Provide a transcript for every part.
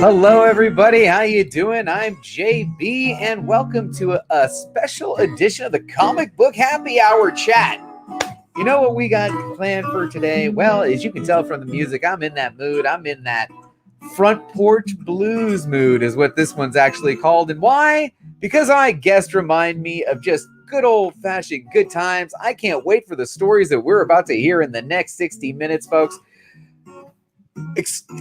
Hello, everybody. How you doing? I'm JB, and welcome to a special edition of the Comic Book Happy Hour chat. You know what we got planned for today? Well, as you can tell from the music, I'm in that mood. I'm in that front porch blues mood is what this one's actually called. And why? Because our guests remind me of just good old-fashioned good times. I can't wait for the stories that we're about to hear in the next 60 minutes, folks.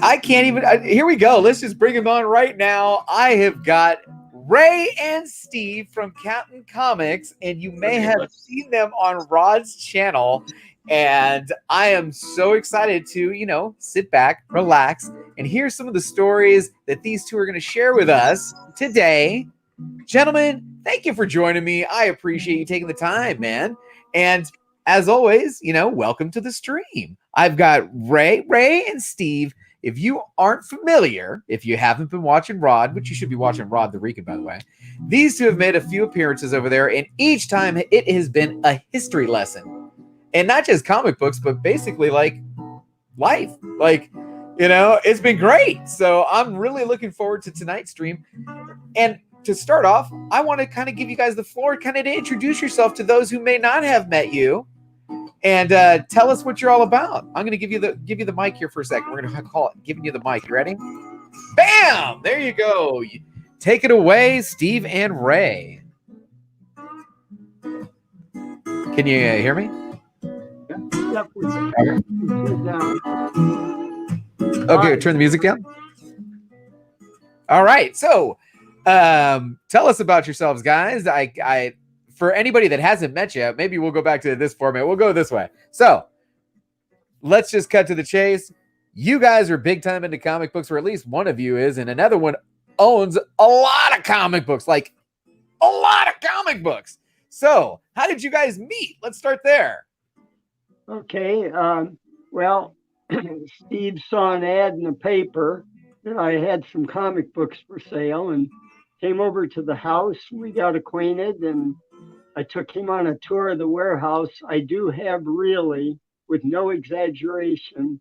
I can't even. Here we go. Let's just bring them on right now. I have got Ray and Steve from CapN Comics, and you may have seen them on Rod's channel. And I am so excited to, sit back, relax, and hear some of the stories that these two are going to share with us today. Gentlemen, thank you for joining me. I appreciate you taking the time, man. And as always, welcome to the stream. I've got Ray and Steve. If you aren't familiar, if you haven't been watching Rod, which you should be watching Rod the Rican, by the way, these two have made a few appearances over there, and each time it has been a history lesson. And not just comic books, but basically like life. It's been great. So I'm really looking forward to tonight's stream. And to start off, I want to kind of give you guys the floor, kind of to introduce yourself to those who may not have met you. And tell us what you're all about. I'm going to give you the mic here for a second. We're going to call it giving you the mic. You ready? Bam! There you go. Take it away, Steve and Ray. Can you hear me? Okay, turn the music down. All right. So, tell us about yourselves, guys. For anybody that hasn't met you, maybe we'll go back to this format. We'll go this way. So let's just cut to the chase. You guys are big time into comic books, or at least one of you is, and another one owns a lot of comic books, like a lot of comic books. So how did you guys meet? Let's start there. Okay. Well, Steve saw an ad in the paper that I had some comic books for sale and came over to the house. We got acquainted and I took him on a tour of the warehouse. I do have really, with no exaggeration,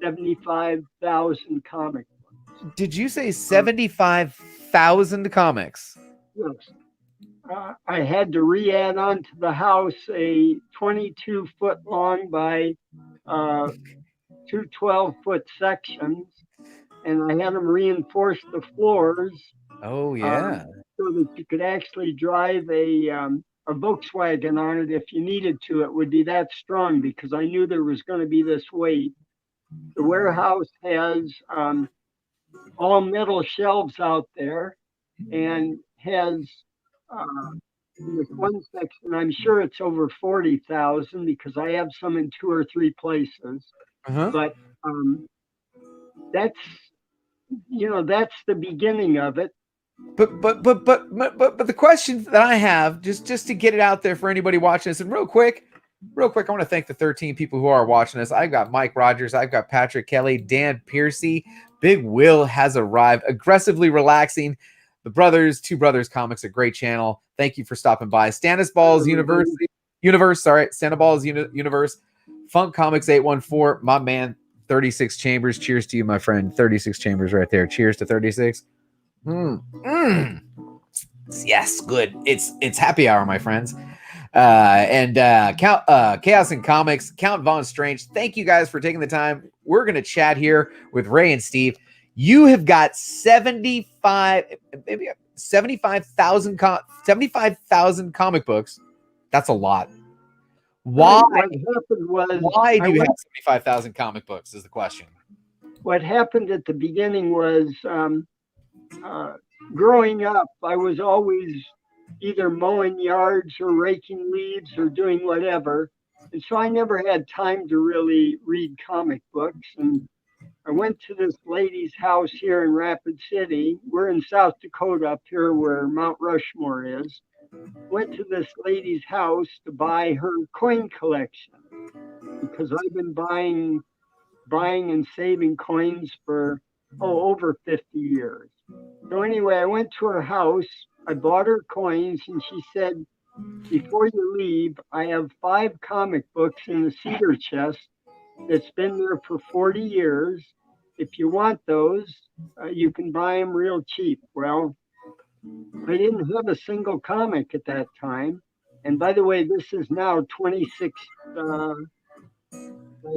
75,000 comic books. Did you say 75,000 comics? Yes. I had to re-add onto the house a 22-foot long by 2 12-foot sections, and I had them reinforce the floors. Oh, yeah. So that you could actually drive a Volkswagen on it if you needed to. It would be that strong because I knew there was going to be this weight. The warehouse has all metal shelves out there and has in this one section, I'm sure it's over 40,000 because I have some in 2 or 3 places. But that's the beginning of it. But the question that I have, just to get it out there for anybody watching this, and real quick, I want to thank the 13 people who are watching us. I've got Mike Rogers, I've got Patrick Kelly, Dan Piercy, Big Will has arrived, Aggressively Relaxing, Two Brothers Comics, a great channel. Thank you for stopping by. Stannisball's Universe, Funk Comics 814, my man, 36 Chambers. Cheers to you, my friend. 36 Chambers right there. Cheers to 36. Yes, good. It's happy hour, my friends. Chaos in Comics, Count Von Strange. Thank you guys for taking the time. We're gonna chat here with Ray and Steve. You have got 75,000 comic books. That's a lot. Why do you have 75,000 comic books is the question. What happened at the beginning was growing up, I was always either mowing yards or raking leaves or doing whatever. And so I never had time to really read comic books. And I went to this lady's house here in Rapid City. We're in South Dakota up here where Mount Rushmore is. Went to this lady's house to buy her coin collection because I've been buying and saving coins for over 50 years. So anyway, I went to her house, I bought her coins, and she said, before you leave, I have 5 comic books in the cedar chest that's been there for 40 years. If you want those, you can buy them real cheap. Well, I didn't have a single comic at that time. And by the way, this is now 26, I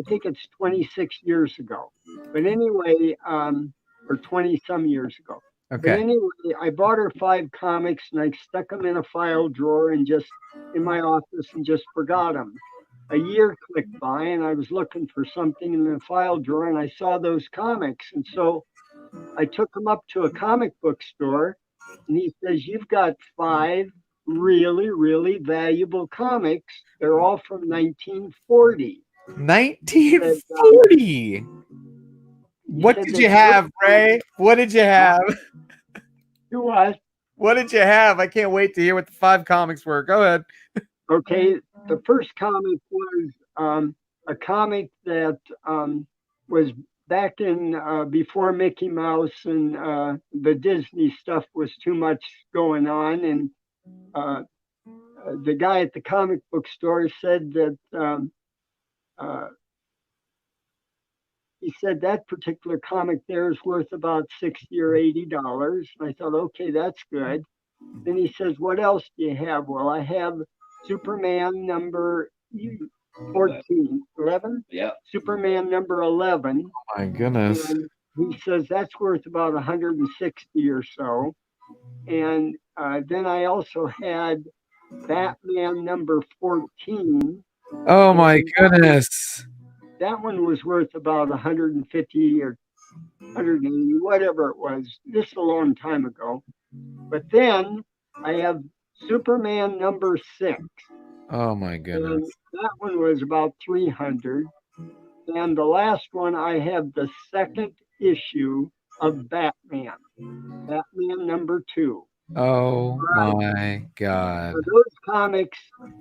think it's 26 years ago. But anyway, or 20 some years ago. Okay. But anyway, I bought her 5 comics and I stuck them in a file drawer and just in my office and just forgot them. A year clicked by and I was looking for something in the file drawer and I saw those comics. And so I took them up to a comic book store and he says, you've got 5 really, really valuable comics. They're all from 1940. 1940. What did you have, Ray? What did you have? You what? What did you have? I can't wait to hear what the 5 comics were. Go ahead. Okay, the first comic was a comic that was back in before Mickey Mouse and the Disney stuff was too much going on. And the guy at the comic book store said that he said that particular comic there is worth about $60 or $80. And I thought, okay, that's good. Then he says, what else do you have? Well, I have Superman number 14, 11? Yeah. Superman number 11. Oh my goodness. And he says that's worth about 160 or so. And then I also had Batman number 14. Oh my goodness. That one was worth about 150 or 180, whatever it was. This is a long time ago. But then I have Superman number 6. Oh my goodness. And that one was about 300. And the last one, I have the second issue of Batman. Batman number 2. Oh my God. So those comics,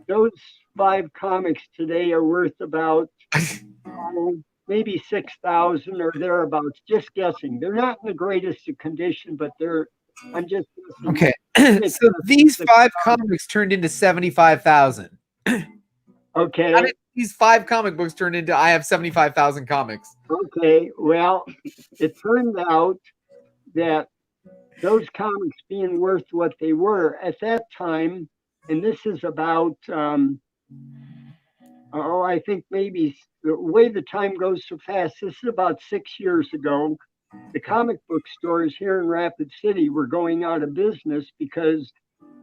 those 5 comics today are worth about maybe 6,000 or thereabouts. Just guessing. They're not in the greatest of condition, but I'm just guessing. Okay. So these 5 comics turned into 75,000. Okay. How did these 5 comic books turn into I have 75,000 comics? Okay. Well, it turned out that those comics being worth what they were at that time, and this is about, I think maybe the way the time goes so fast, this is about 6 years ago. The comic book stores here in Rapid City were going out of business because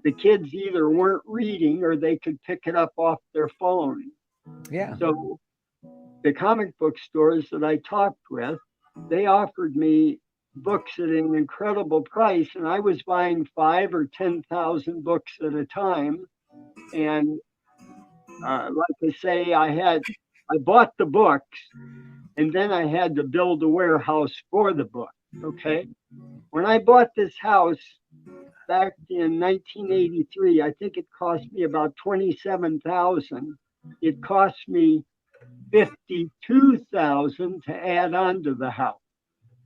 the kids either weren't reading or they could pick it up off their phone. Yeah. So the comic book stores that I talked with, they offered me books at an incredible price, and I was buying 5 or 10,000 books at a time. And like I say, I bought the books, and then I had to build a warehouse for the book. Okay, when I bought this house back in 1983, I think it cost me about $27,000. It cost me $52,000 to add on to the house.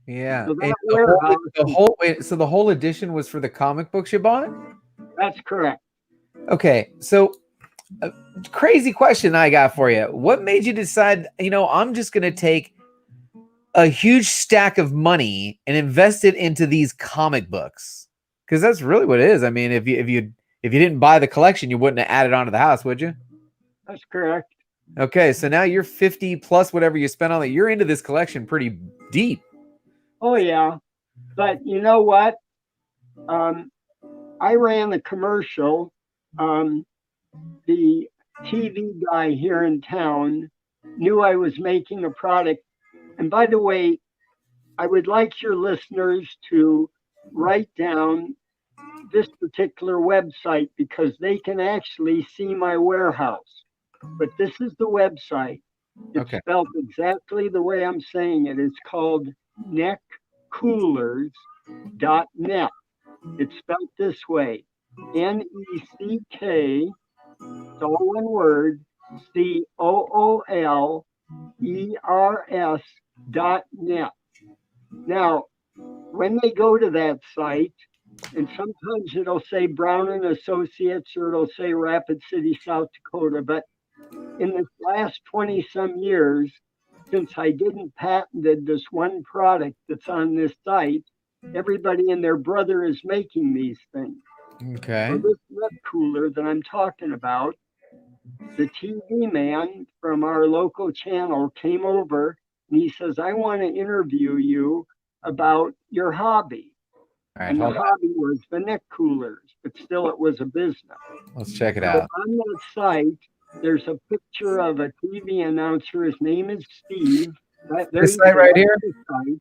Yeah. So the whole edition was for the comic books you bought? That's correct. Okay. So crazy question I got for you. What made you decide, I'm just going to take a huge stack of money and invest it into these comic books? Because that's really what it is. I mean, if you didn't buy the collection, you wouldn't have added on to the house, would you? That's correct. Okay. So now you're 50 plus whatever you spent on it. You're into this collection pretty deep. Oh, yeah. But you know what? I ran a commercial. The TV guy here in town knew I was making a product. And by the way, I would like your listeners to write down this particular website because they can actually see my warehouse. But this is the website. It's spelled exactly the way I'm saying it. It's called neckcoolers.net. It's spelled this way: NECK, it's all one word, COOLERS.net. Now, when they go to that site, and sometimes it'll say Brown and Associates or it'll say Rapid City, South Dakota, but in the last 20 some years, since I didn't patented this one product that's on this site, everybody and their brother is making these things. Okay. So this neck cooler that I'm talking about, the TV man from our local channel came over and he says, I want to interview you about your hobby. All right, And the hold on. hobby was the neck coolers, but still it was a business. Let's check it So out. on that site, there's a picture of a TV announcer. His name is Steve. This site right here? Site.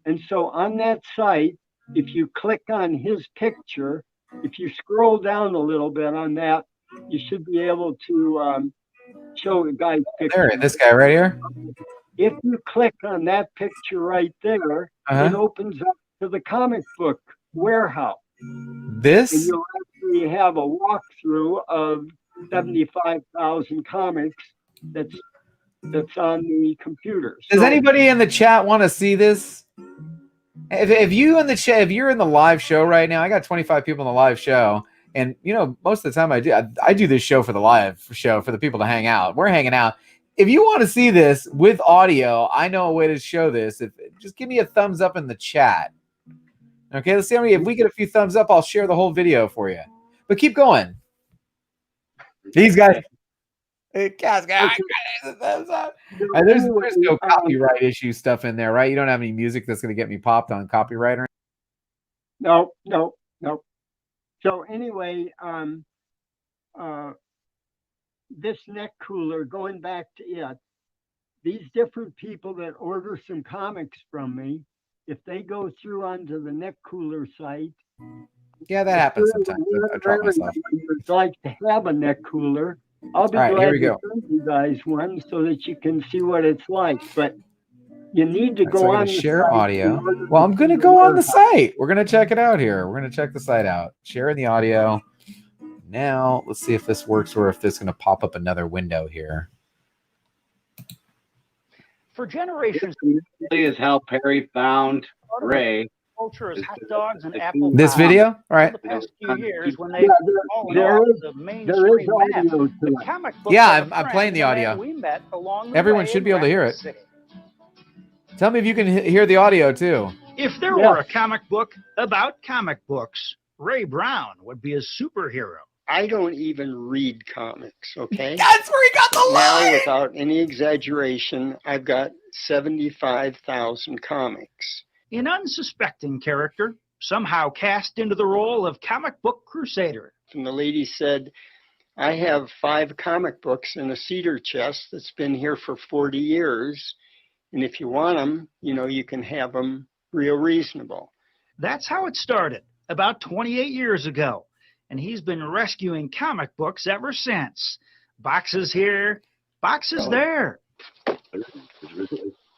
And so on that site, if you click on his picture, if you scroll down a little bit on that, you should be able to show the guy's picture. There, this guy right here? If you click on that picture right there, it opens up to the comic book warehouse. This? And you'll actually have a walkthrough of 75,000 comics that's on the computer. Does anybody in the chat want to see this? If you in the chat, if you're in the live show right now, I got 25 people in the live show, and you know most of the time I do this show for the live show for the people to hang out. We're hanging out. If you want to see this with audio, I know a way to show this. Just give me a thumbs up in the chat. Okay, let's see how many. If we get a few thumbs up, I'll share the whole video for you. But keep going. These guys. There's no copyright issue stuff in there, right? You don't have any music that's going to get me popped on copyright or anything? No. So anyway, this neck cooler, going back to it, these different people that order some comics from me, if they go through onto the neck cooler site, yeah, that happens sometimes. I drop myself. Would like to have a neck cooler. I'll be glad to send you guys one so that you can see what it's like. But you need to go on the share site audio. Well, I'm going to go on the site. We're going to check it out here. We're going to check the site out. Sharing the audio. Now, let's see if this works or if this is going to pop up another window here. For generations, is how Perry found Ray. Culture is hot dogs and apple this pie. video? All right. The past few years, when they the mainstream map, I'm playing the audio. Everyone should be able to hear it. Tell me if you can hear the audio too. If there were a comic book about comic books, Ray Brown would be a superhero. I don't even read comics, okay? That's where he got the line! Now, without any exaggeration, I've got 75,000 comics. An unsuspecting character, somehow cast into the role of comic book crusader. And the lady said, I have 5 comic books in a cedar chest that's been here for 40 years. And if you want them, you know, you can have them real reasonable. That's how it started, about 28 years ago. And he's been rescuing comic books ever since. Boxes here, boxes there.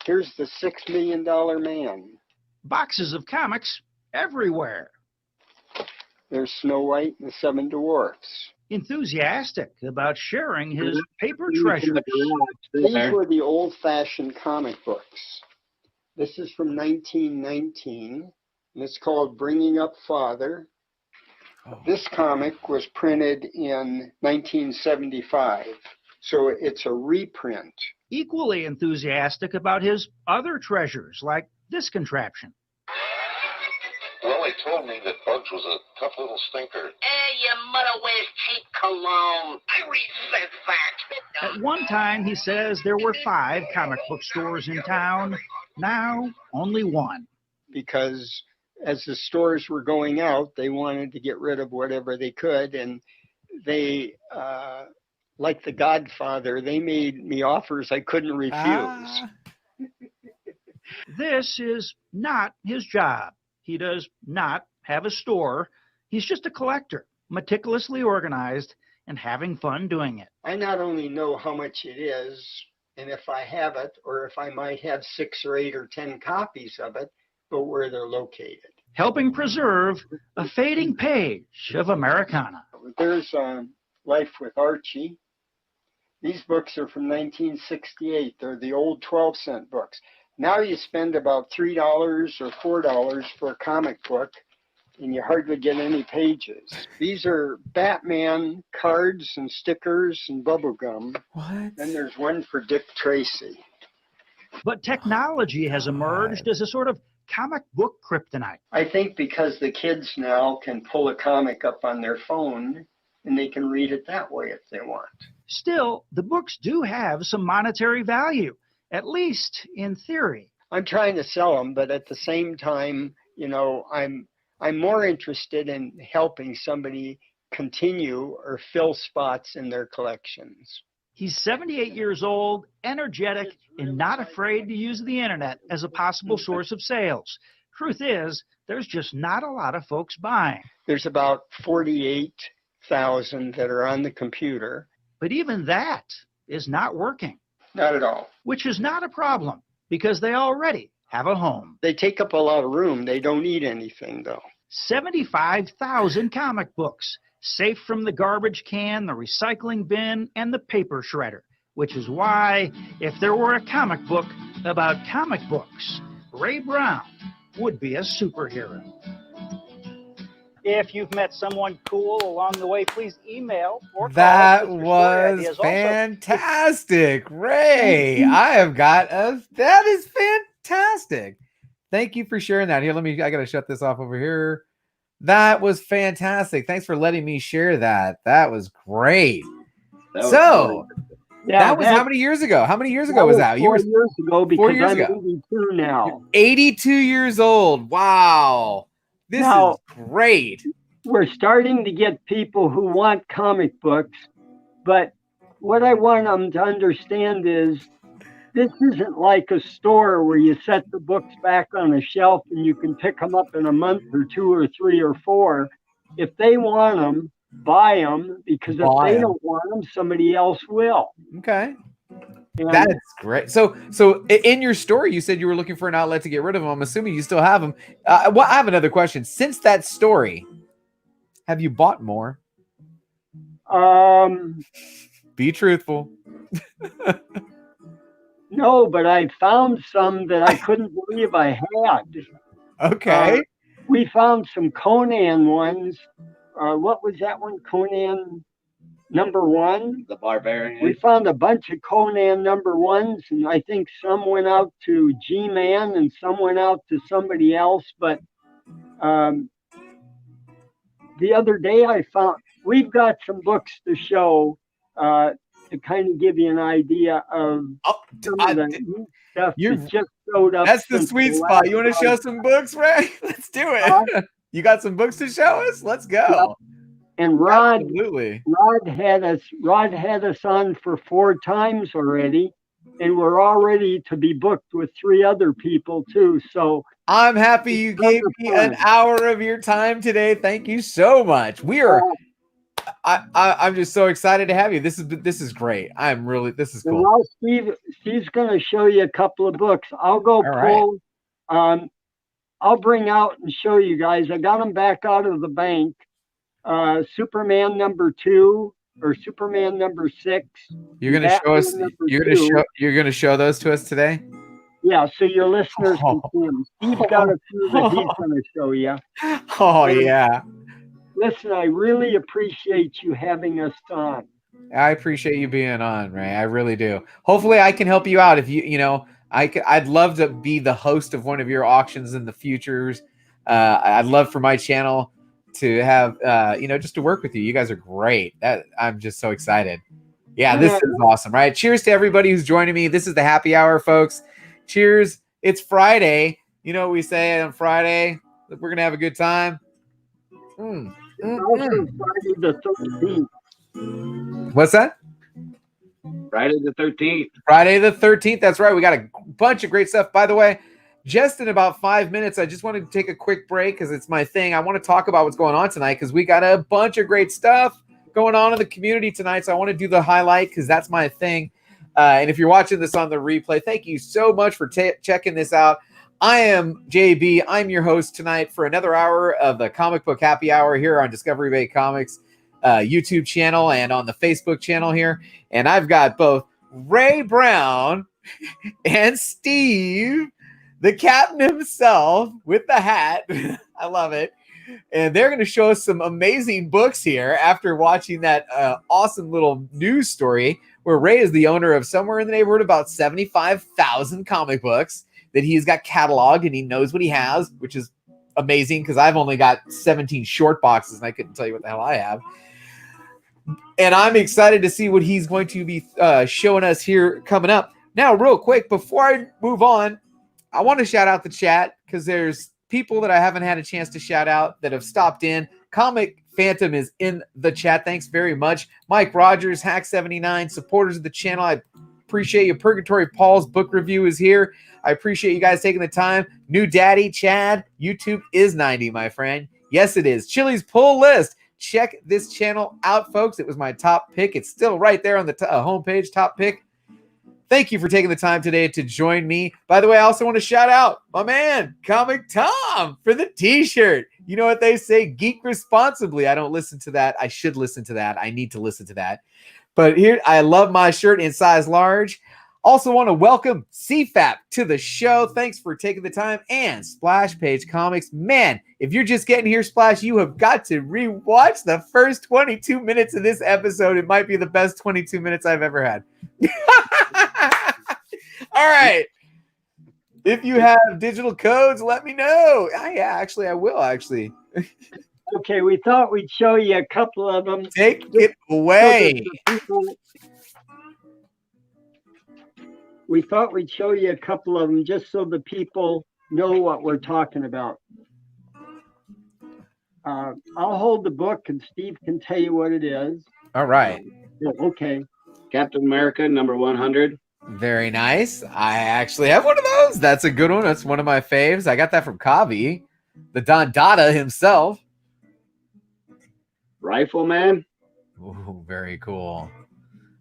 Here's the $6 Million Man. Boxes of comics everywhere. There's Snow White and the 7 Dwarfs. Enthusiastic about sharing his paper treasures. These were the old-fashioned comic books. This is from 1919, and it's called Bringing Up Father. This comic was printed in 1975, so it's a reprint. Equally enthusiastic about his other treasures, like this contraption. Well, they told me that Bugs was a tough little stinker. Your mother wears cheap cologne. I resent that. At one time, he says there were 5 comic book stores in town. Now, only 1. Because as the stores were going out, they wanted to get rid of whatever they could. And they, like The Godfather, they made me offers I couldn't refuse. This is not his job. He does not have a store. He's just a collector, meticulously organized and having fun doing it. I not only know how much it is, and if I have it, or if I might have 6 or 8 or 10 copies of it, but where they're located. Helping preserve a fading page of Americana. There's Life with Archie. These books are from 1968. They're the old 12-cent books. Now you spend about $3 or $4 for a comic book, and you hardly get any pages. These are Batman cards and stickers and bubble gum. What? Then there's one for Dick Tracy. But technology has emerged as a sort of comic book kryptonite. I think because the kids now can pull a comic up on their phone and they can read it that way if they want. Still, the books do have some monetary value, at least in theory. I'm trying to sell them, but at the same time, you know, I'm more interested in helping somebody continue or fill spots in their collections. He's 78 years old, energetic, and not afraid to use the internet as a possible source of sales. Truth is, there's just not a lot of folks buying. There's about 48,000 that are on the computer. But even that is not working. Not at all. Which is not a problem, because they already have a home. They take up a lot of room. They don't need anything, though. 75,000 comic books, safe from the garbage can, the recycling bin, and the paper shredder, which is why, if there were a comic book about comic books, Ray Brown would be a superhero. If you've met someone cool along the way, please email or call That us with your story was ideas. fantastic, Ray. That is fantastic. Thank you for sharing that. Here, I got to shut this off over here. That was fantastic. Thanks for letting me share that. That was great. That was So, Yeah, that was how many years ago? How many years ago was that? 4 years ago, because 4 years I'm ago. 82 now. 82 years old. Wow. This Now- is great. We're starting to get people who want comic books, but what I want them to understand is this isn't like a store where you set the books back on a shelf and you can pick them up in a month or 2 or 3 or 4. If they want them, buy them, because if Buy they 'em. don't want them, somebody else will. Okay. And That's great. So in your story, you said you were looking for an outlet to get rid of them. I'm assuming you still have them. Well, I have another question. Since that story, have you bought more? Be truthful. no, but I found some that I couldn't believe I had. Okay. We found some Conan ones. What was that one? Conan #1? The Barbarian. We found a bunch of Conan #1s, and I think some went out to G-Man and some went out to somebody else. But the other day I found, we've got some books to show to kind of give you an idea of some of the new stuff that just showed up. That's the since sweet the spot. last You want to show some books, Ray? Let's do it. You got some books to show us? Let's go. And Rod Absolutely. had us on for 4 times already, and we're all ready to be booked with 3 other people too. So I'm happy you gave me an hour of your time today. Thank you so much. I'm just so excited to have you. This is great. This is cool. Well, Steve's going to show you a couple of books. I'll go pull. I'll bring out and show you guys. I got them back out of the bank. Superman #2 or Superman #6. You're gonna show us. You're gonna show those to us today. Yeah, so your listeners can see them. Steve's got a few that he's going to show you. Oh yeah. Listen, I really appreciate you having us on. I appreciate you being on, Ray. I really do. Hopefully, I can help you out. If I'd love to be the host of one of your auctions in the futures. I'd love for my channel to have, just to work with you. You guys are great. I'm just so excited. Yeah, this is awesome, right? Cheers to everybody who's joining me. This is the happy hour, folks. Cheers. It's Friday. You know what we say on Friday? We're going to have a good time. Also Friday the 13th. What's that? Friday the 13th. Friday the 13th. That's right. We got a bunch of great stuff. By the way, just in about 5 minutes, I just wanted to take a quick break because it's my thing. I want to talk about what's going on tonight because we got a bunch of great stuff going on in the community tonight. So I want to do the highlight because that's my thing. And if you're watching this on the replay, thank you so much for checking this out. I am JB. I'm your host tonight for another hour of the Comic Book Happy Hour here on Discovery Bay Comics YouTube channel and on the Facebook channel here. And I've got both Ray Brown and Steve, the captain himself with the hat. I love it. And they're going to show us some amazing books here after watching that awesome little news story where Ray is the owner of somewhere in the neighborhood about 75,000 comic books that he's got cataloged, and he knows what he has, which is amazing because I've only got 17 short boxes and I couldn't tell you what the hell I have. And I'm excited to see what he's going to be showing us here coming up. Now, real quick, before I move on, I want to shout out the chat because there's people that I haven't had a chance to shout out that have stopped in. Comic Phantom is in the chat. Thanks very much. Mike Rogers, Hack79, supporters of the channel. I appreciate you. Purgatory Paul's book review is here. I appreciate you guys taking the time. New Daddy, Chad, YouTube is 90, my friend. Yes, it is. Chili's Pull List. Check this channel out, folks. It was my top pick. It's still right there on the homepage, top pick. Thank you for taking the time today to join me. By the way, I also want to shout out my man, Comic Tom, for the t-shirt. You know what they say, geek responsibly. I don't listen to that. I should listen to that. I need to listen to that. But here, I love my shirt in size large. Also want to welcome CFAP to the show. Thanks for taking the time. And Splash Page Comics. Man, if you're just getting here, Splash, you have got to rewatch the first 22 minutes of this episode. It might be the best 22 minutes I've ever had. All right. If you have digital codes, let me know. Actually, I will, actually. Okay, we thought we'd show you a couple of them. Take it away. We thought we'd show you a couple of them just so the people know what we're talking about. I'll hold the book and Steve can tell you what it is. All right. Okay. Captain America, number 100. Very nice. I actually have one of those. That's a good one. That's one of my faves. I got that from Kavi, the Don Dada himself. Rifleman. Ooh, very cool.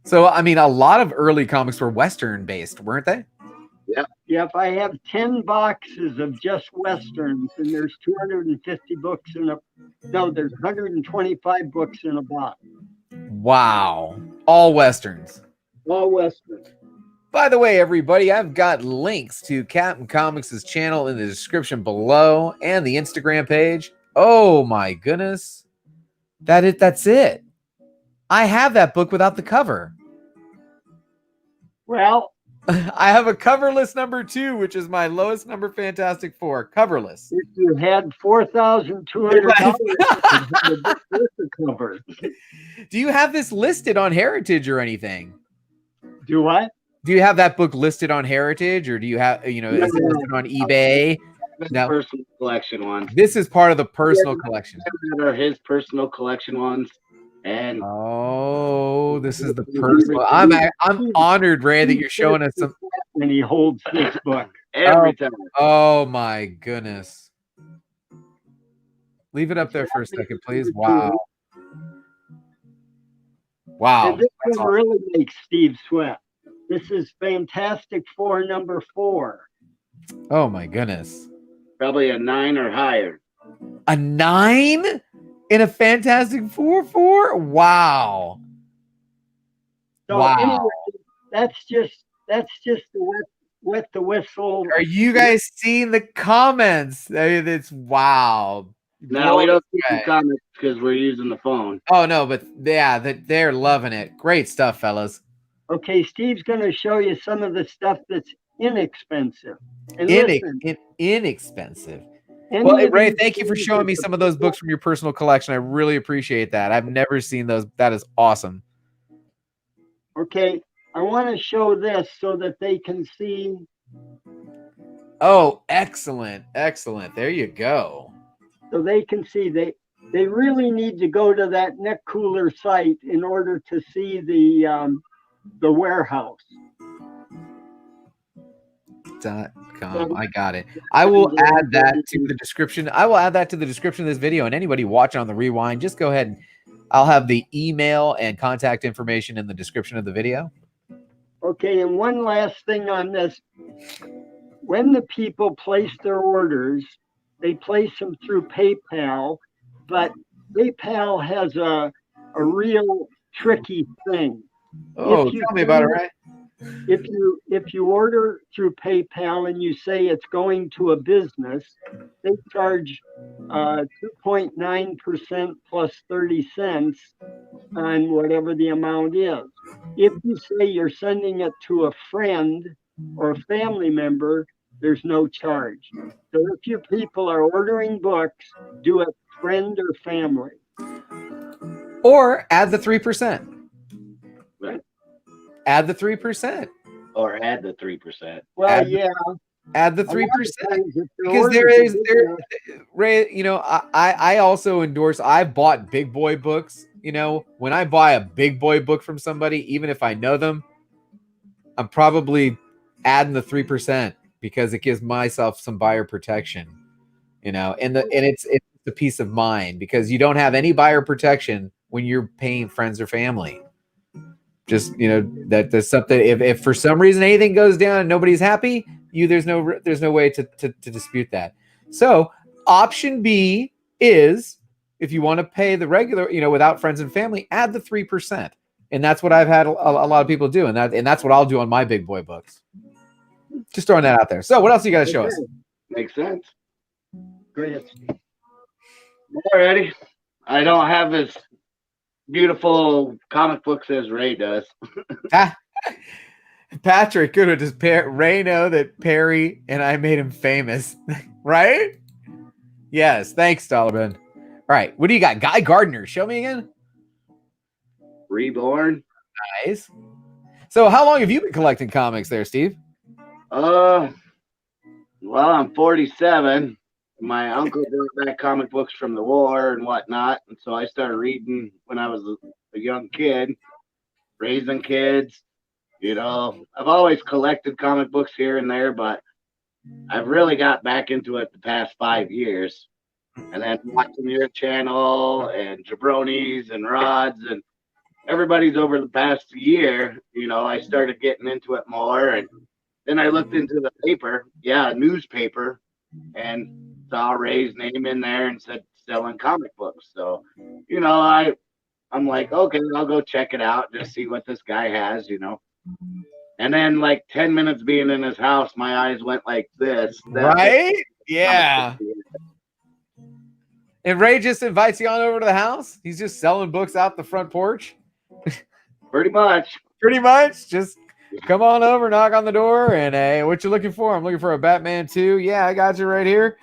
So, I mean, a lot of early comics were Western based, weren't they? Yep, I have 10 boxes of just Westerns, and there's 250 books there's 125 books in a box. Wow. All Westerns. All Westerns. By the way, everybody, I've got links to Captain Comics' channel in the description below and the Instagram page. Oh my goodness. That's it. I have that book without the cover. Well, I have a coverless number 2, which is my lowest number Fantastic Four. Coverless. if you had $4,200 with the cover. Do you have this listed on Heritage or anything? Do what? Do you have that book listed on Heritage, or do you have, is it listed on eBay? No. Personal collection ones. This is part of the personal collection. That are his personal collection ones. And this is the personal. I'm honored, Ray, that you're showing us some. And he holds this book every time. Oh my goodness! Leave it up there for a second, please. Wow, wow. And this one really makes Steve sweat. This is Fantastic Four number 4. Oh my goodness! Probably a 9 or higher. A 9 in a Fantastic Four 4? Wow. So wow. Anyway, that's just the wet the whistle. Are you guys seeing the comments? I mean, it's wow. No, we don't see the comments because we're using the phone. Oh no, but yeah, they're loving it. Great stuff, fellas. Okay, Steve's going to show you some of the stuff that's inexpensive. And Inexpensive. Well, Ray, thank you for showing me some of those books from your personal collection. I really appreciate that. I've never seen those. That is awesome. Okay, I want to show this so that they can see. Oh, excellent. Excellent. There you go. So they can see. They really need to go to that Neck Cooler site in order to see the warehouse. .com. I got it. I will add that to the description. I will add that to the description of this video, and anybody watching on the rewind, just go ahead and I'll have the email and contact information in the description of the video. Okay, and one last thing on this. When the people place their orders, they place them through PayPal, but PayPal has a real tricky thing. Oh, If you tell me about it, Ray. if you order through PayPal and you say it's going to a business, they charge 2.9% plus 30 cents on whatever the amount is. If you say you're sending it to a friend or a family member, there's no charge. So if your people are ordering books, do it friend or family. Or add the 3%. Right. Add the 3%. Or add the 3%. Well, yeah. Add the A lot of 3%. times if the Because orders are big enough, Ray, you know, I also endorse, I've bought big boy books. You know, when I buy a big boy book from somebody, even if I know them, I'm probably adding the 3% because it gives myself some buyer protection, you know, and it's the peace of mind because you don't have any buyer protection when you're paying friends or family. Just, you know, that's something, if for some reason anything goes down and nobody's happy, there's no way to dispute that. So option B is, if you want to pay the regular, you know, without friends and family, add the 3%. And that's what I've had a lot of people do. And that's what I'll do on my big boy books. Just throwing that out there. So what else you got to show us? Makes sense. go ahead. Alrighty. I don't have as beautiful comic books as Ray does. Patrick, good. Does Ray know that Perry and I made him famous? Right? Yes. Thanks, Dollarman. All right. What do you got? Guy Gardner. Show me again. Reborn. Nice. So how long have you been collecting comics there, Steve? Well, I'm 47. My uncle brought back comic books from the war and whatnot, and so I started reading when I was a young kid, raising kids. You know, I've always collected comic books here and there, but I've really got back into it the past 5 years. And then watching your channel and Jabronis and Rods and everybody's over the past year, you know, I started getting into it more. And then I looked into the paper, newspaper, and saw Ray's name in there and said selling comic books. So, you know, I'm like, okay, I'll go check it out, just see what this guy has, you know. And then like 10 minutes being in his house, my eyes went like this. Right? Yeah. And Ray just invites you on over to the house. He's just selling books out the front porch. Pretty much. Pretty much. Just come on over, knock on the door, and hey, what you looking for? I'm looking for a Batman 2. Yeah, I got you right here.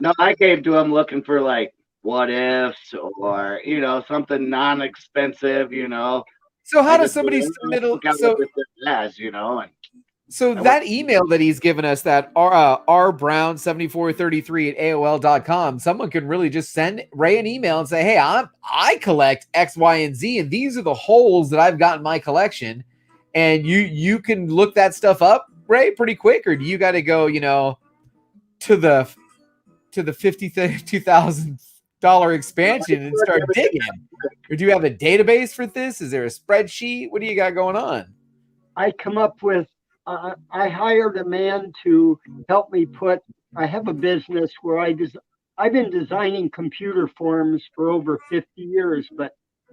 No, I came to him looking for like what ifs or, you know, something non-expensive, you know. So how does somebody submit? You know, and so that email that he's given us, that rbrown7433 at AOL.com, someone can really just send Ray an email and say, hey, I collect X, Y, and Z, and these are the holes that I've got in my collection. And you can look that stuff up, Ray, pretty quick, or do you got to go, you know, to the $52,000 expansion and start digging? Or do you have a database for this? Is there a spreadsheet? What do you got going on? I come up with, I hired a man to help me I have a business where I've been designing computer forms for over 50 years, but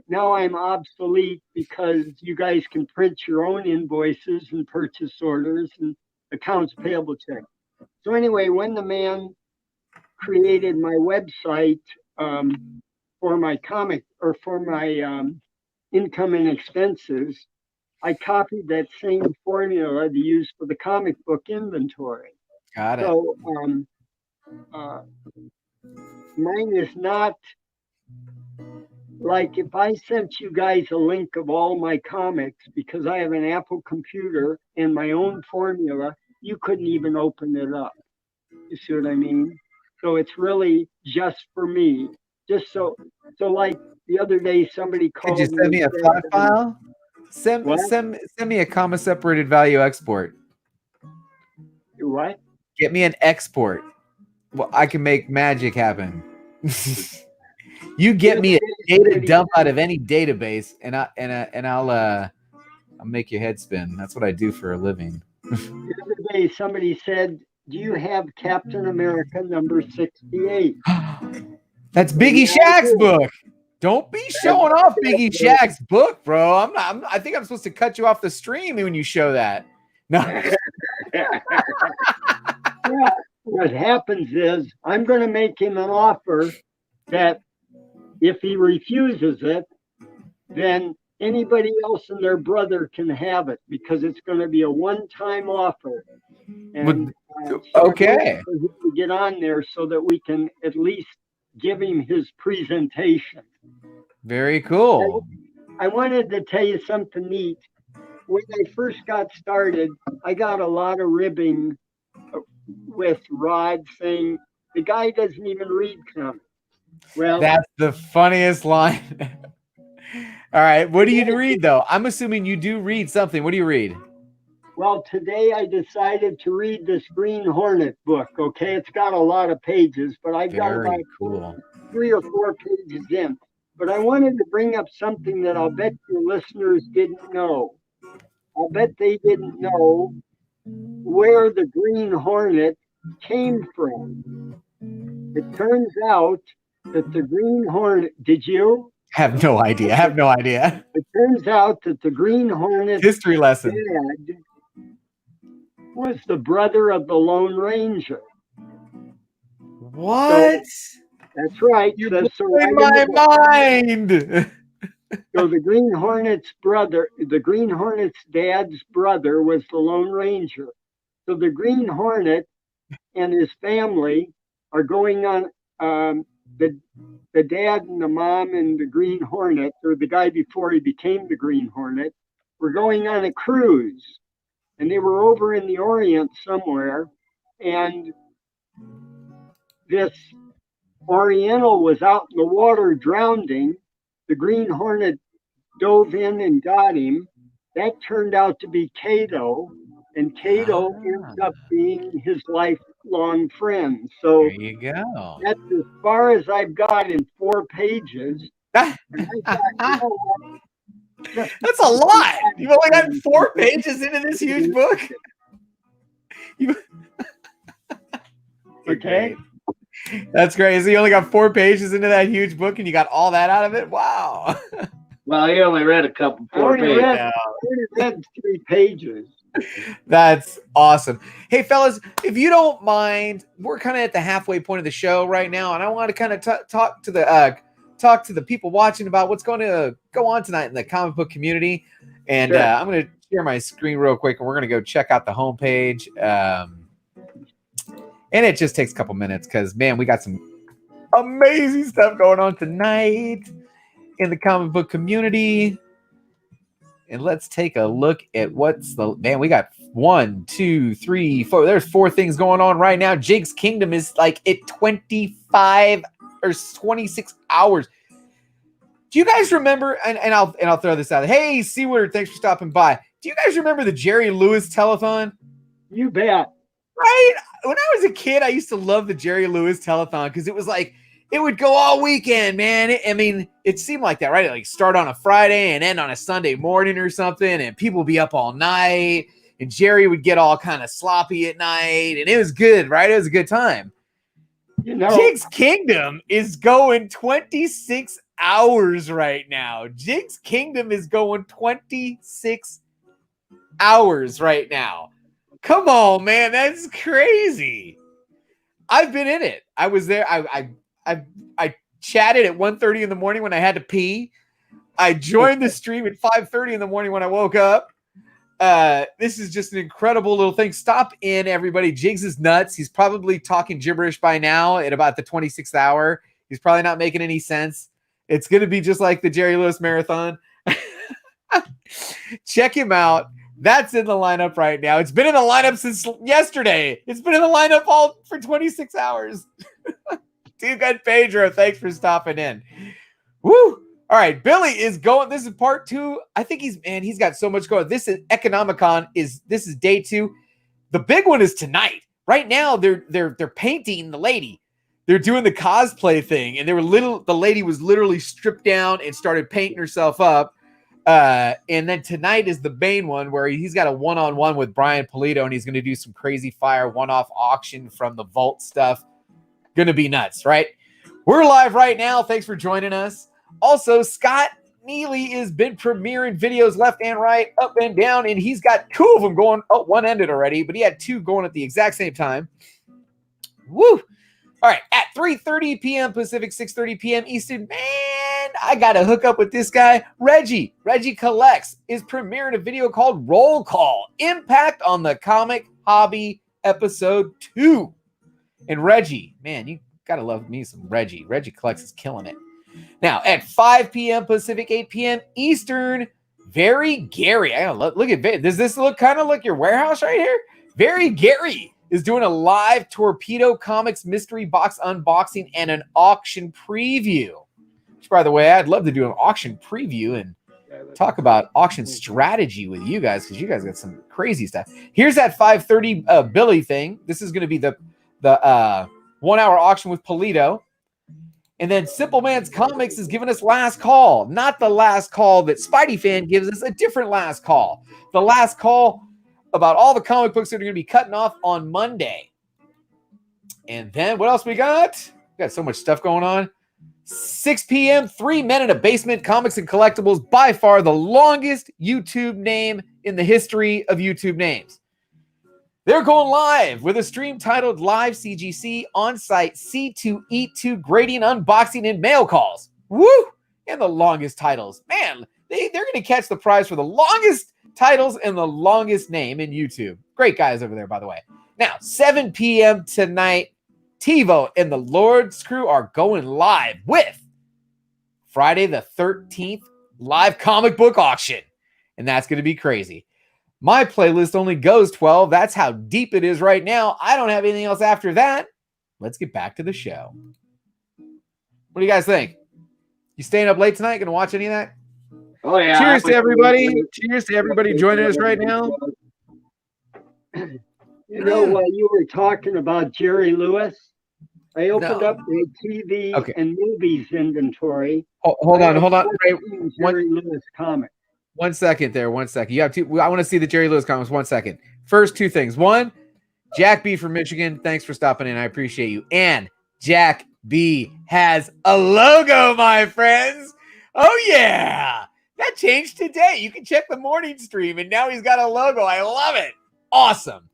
now I'm obsolete because you guys can print your own invoices and purchase orders and accounts payable checks. So anyway, when the man created my website for my comic or for my income and expenses, I copied that same formula to use for the comic book inventory. Got it. So mine is not like if I sent you guys a link of all my comics because I have an Apple computer and my own formula, you couldn't even open it up. You see what I mean? So it's really just for me. Just so like the other day somebody called me. Could you send me a flat file? Send me a comma separated value export. What? Get me an export. Well, I can make magic happen. You get me a data dump out of any database, and I'll make your head spin. That's what I do for a living. The other day, somebody said, "Do you have Captain America number 68?" That's Biggie Shaq's book. Don't be showing off Biggie Shaq's book, bro. I think I'm supposed to cut you off the stream when you show that. No. Yeah, what happens is I'm going to make him an offer that if he refuses it, then anybody else and their brother can have it because it's going to be a one-time offer. And okay, to get on there so that we can at least give him his presentation. Very cool. I wanted to tell you something neat. When I first got started, I got a lot of ribbing with Rod saying the guy doesn't even read comics. Well, that's the funniest line. All right, what do you read though? I'm assuming you do read something. What do you read? Well, today I decided to read this Green Hornet book. Okay, it's got a lot of pages, but I've got about 3 or 4 pages in. But I wanted to bring up something that I'll bet your listeners didn't know. I'll bet they didn't know where the Green Hornet came from. It turns out that the Green Hornet, did you? Have no idea. I have no idea. It turns out that the Green Hornet history lesson dad was the brother of the Lone Ranger. What? So, that's right. You blew my mind. So the Green Hornet's brother, the Green Hornet's dad's brother was the Lone Ranger. So the Green Hornet and his family are going on, the dad and the mom and the Green Hornet, or the guy before he became the Green Hornet, were going on a cruise. And they were over in the Orient somewhere. And this Oriental was out in the water drowning. The Green Hornet dove in and got him. That turned out to be Cato, and Cato ends up being his lifelong friend. So there you go. That's as far as I've got in 4 pages. Thought, that's a lot. You've only got 4 pages into this huge book. Okay. That's crazy. You only got 4 pages into that huge book and you got all that out of it? Wow. Well, you only read a couple 4 pages. I only read 3 pages. That's awesome. Hey, fellas, if you don't mind, we're kind of at the halfway point of the show right now, and I want to kind of talk to the people watching about what's going to go on tonight in the comic book community. And sure. I'm going to share my screen real quick, and we're going to go check out the homepage. And it just takes a couple minutes because, man, we got some amazing stuff going on tonight in the comic book community. And let's take a look at we got 1, 2, 3, 4. There's 4 things going on right now. Jig's Kingdom is like at 25 or 26 hours. Do you guys remember? And I'll throw this out. Hey, Seaward, thanks for stopping by. Do you guys remember the Jerry Lewis telethon? You bet. Right? When I was a kid, I used to love the Jerry Lewis telethon because it was like, it would go all weekend, man. It seemed like that, right? Like start on a Friday and end on a Sunday morning or something, and people would be up all night, and Jerry would get all kind of sloppy at night, and it was good, right? It was a good time. You know, Jig's Kingdom is going 26 hours right now. Jig's Kingdom is going 26 hours right now. Come on, man. That's crazy. I've been in it. I was there. I chatted at 1:30 in the morning when I had to pee. I joined the stream at 5:30 in the morning when I woke up. This is just an incredible little thing. Stop in, everybody. Jigs is nuts. He's probably talking gibberish by now at about the 26th hour. He's probably not making any sense. It's going to be just like the Jerry Lewis Marathon. Check him out. That's in the lineup right now. It's been in the lineup since yesterday. It's been in the lineup all for 26 hours. Too good, Pedro. Thanks for stopping in. Woo! All right, Billy is going. This is part 2. I think he's got so much going. This is Economicon. This is day 2. The big one is tonight. Right now, they're painting the lady. they're doing the cosplay thing, and the lady was literally stripped down and started painting herself up. And then tonight is the main one where he's got a one-on-one with Brian Pulido, and he's going to do some crazy fire one-off auction from the vault stuff. Going to be nuts, right? We're live right now. Thanks for joining us. Also, Scott Neely has been premiering videos left and right, up and down, and he's got 2 of them going. Oh, one ended already, but he had 2 going at the exact same time. Woo! All right, at 3:30 p.m. Pacific, 6:30 p.m. Eastern, man, I got to hook up with this guy, Reggie. Reggie Collects is premiering a video called Roll Call, Impact on the Comic Hobby, Episode 2. And Reggie, man, you got to love me some Reggie. Reggie Collects is killing it. Now, at 5 p.m. Pacific, 8 p.m. Eastern, Very Gary. I gotta look at, does this look kind of like your warehouse right here? Very Gary is doing a live Torpedo Comics mystery box unboxing and an auction preview. Which, by the way, I'd love to do an auction preview and talk about auction strategy with you guys, because you guys got some crazy stuff. Here's that 5:30 Billy thing. This is going to be the 1 hour auction with Pulido. And then Simpleman's Comics is giving us last call. Not the last call that Spidey Fan gives us, a different last call. The last call about all the comic books that are going to be cutting off on Monday. And then what else we got? We got so much stuff going on. 6 p.m., 3 Men in a Basement, Comics and Collectibles, by far the longest YouTube name in the history of YouTube names. They're going live with a stream titled Live CGC On-Site C2E2 Grading, Unboxing, and Mail Calls. Woo! And the longest titles. Man, they're going to catch the prize for the longest titles and the longest name in YouTube. Great guys over there, by the way. Now, 7 p.m. tonight, TiVo and the Lord's Crew are going live with Friday the 13th live comic book auction. And that's going to be crazy. My playlist only goes 12. That's how deep it is right now. I don't have anything else after that. Let's get back to the show. What do you guys think? You staying up late tonight? Going to watch any of that? Oh, yeah. Cheers to everybody. Cheers to everybody joining us right now. You know, while you were talking about Jerry Lewis, I opened up the TV and movies inventory. Hold on. Ray, Jerry Lewis comic. 1 second there. 1 second. You have 2. I want to see the Jerry Lewis comics. 1 second. First, 2 things. 1, Jack B from Michigan. Thanks for stopping in. I appreciate you. And Jack B has a logo, my friends. Oh, yeah. That changed today. You can check the morning stream, and now he's got a logo. I love it. Awesome.